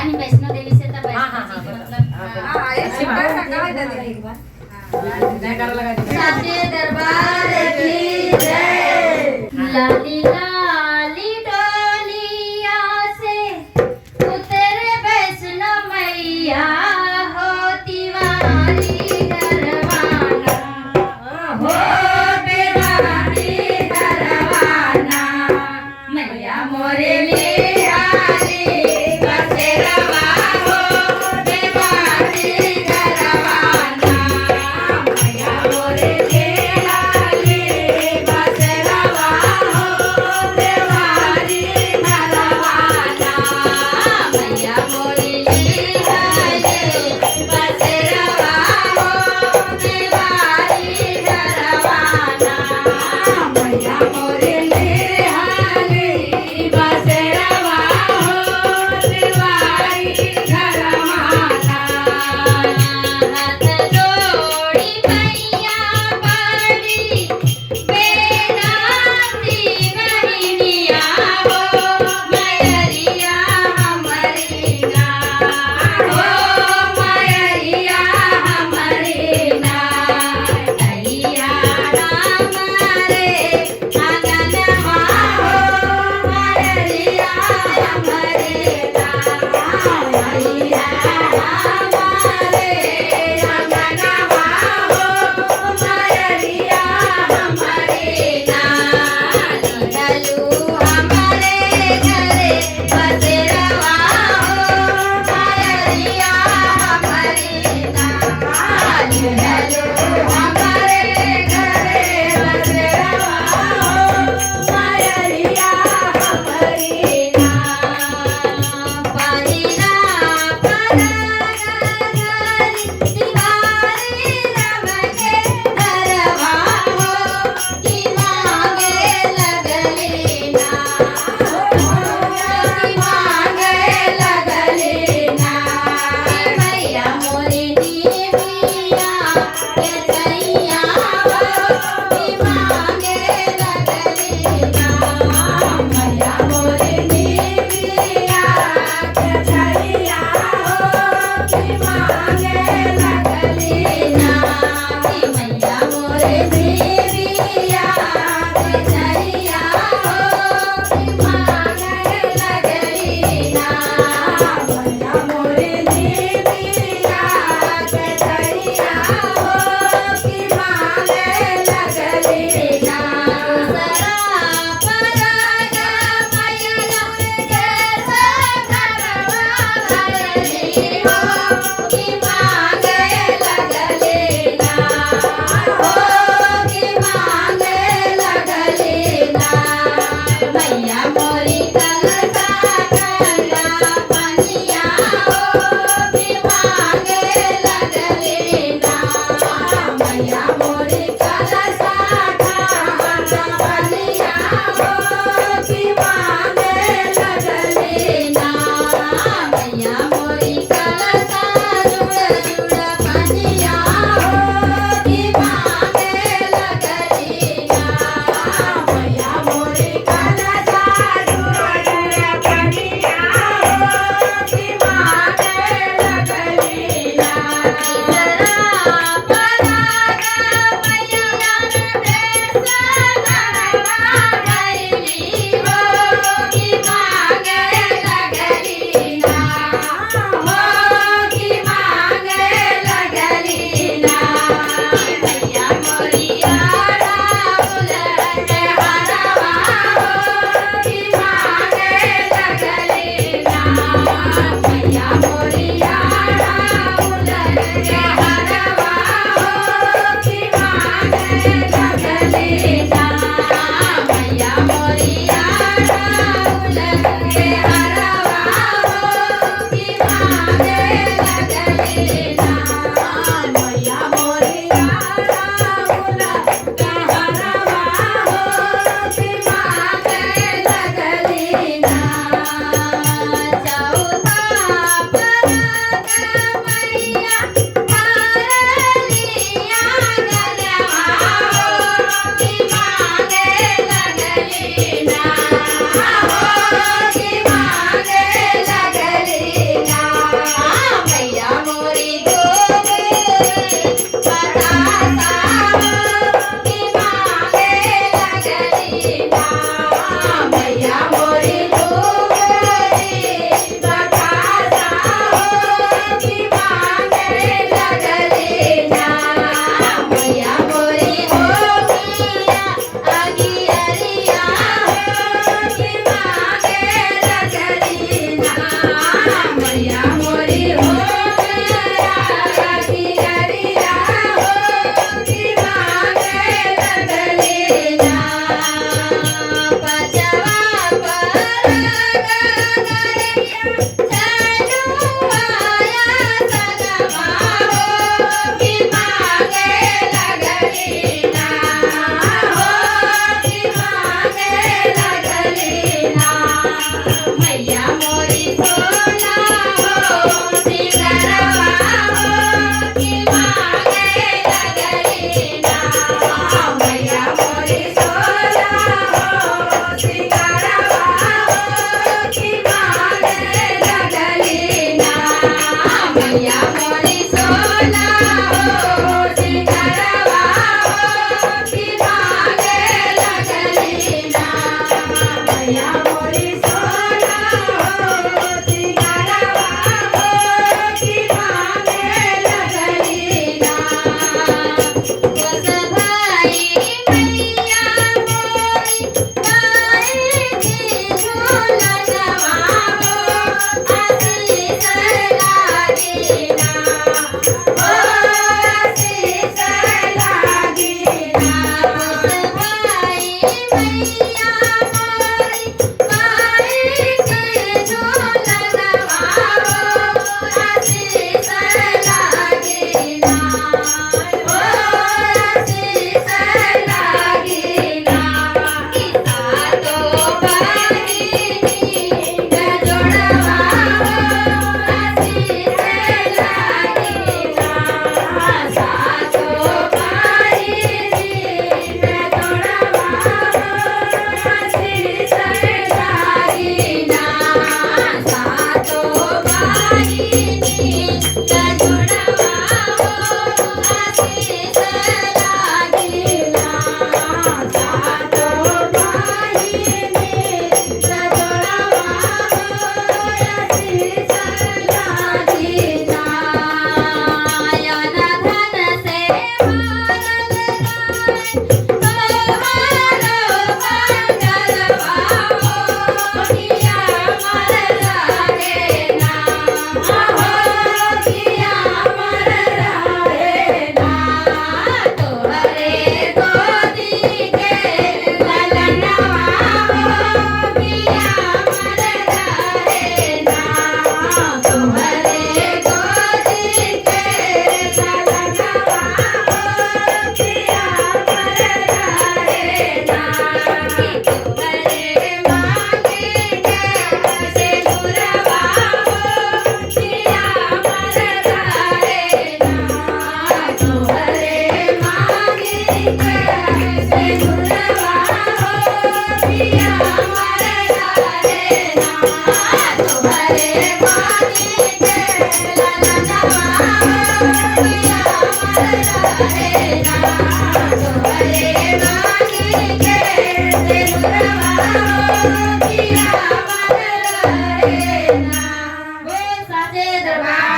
आणि वैष्णो देवी से तब हाँ, हाँ, वैष्णो जी हाँ, मतलब हाँ एक छोटा सा कहा था एक बार जयकारा लगा दीजिए। साचे दरबार की जय। लाली लाली डोलिया से उतरे वैष्णो मैया होती वाली दरवाना हो बेवारी दरवाना मैया मोरे ले आली बसेरवा हो बेवारी दरवाना मैया मोरे ले आली बसेरवा हो बेवारी दरवाना मैया मोरे ले आली मैया मोरी हो गया की अरिया हो की मांगे लगली ना पचवा पर गगरिया छनु आया सगमा हो की मांगे लगली ना हो की मांगे लगली ना मैया मोरी सोना हो सिंगरवा हो की मांगे लगली ना मैया मोरी सोना हो सिंगरवा हो की मांगे लगली ना मैया मोरी सोना हो सिंगरवा हो की मांगे लगली ना मैया मोरी सोना हो सिंगरवा हो की मांगे लगली ना बस भाई मैया मोरी गाय की झूलनवा हो आशीष लागी ना हो आशीष लागी ना बस भाई मैया मोरी गाय की झूलनवा हो आशीष लागी ना हो आशीष लागी ना गीता तो बहिनी गजोड़वा हो आशीष लागी ना सातो बहिनी गजोड़वा हो आशीष लागी ना सातो बहिनी गजोड़वा हो आशीष लागी ना सातो बहिनी गजोड़वा हो आशीष लागी ना यन धन से भारत तुम्हारो बंगरवा हो किया मर रहे ना हो किया मर रहे ना तोहरे गोदी के ललनवा हो किया मर रहे ना तोहरे गोदी के ललनवा हो किया मर रहे ना कि तोहरे मांगे के सिंदूरवा हो किया मर रहे ना तोहरे मांगे के सिंदूरवा हो किया मर रहे ना तोहरे मांगे के ललनवा हो किया मर रहे ना तोहरे मांगे के सिंदूरवा हो किया मर रहे ना वो साचे दरबार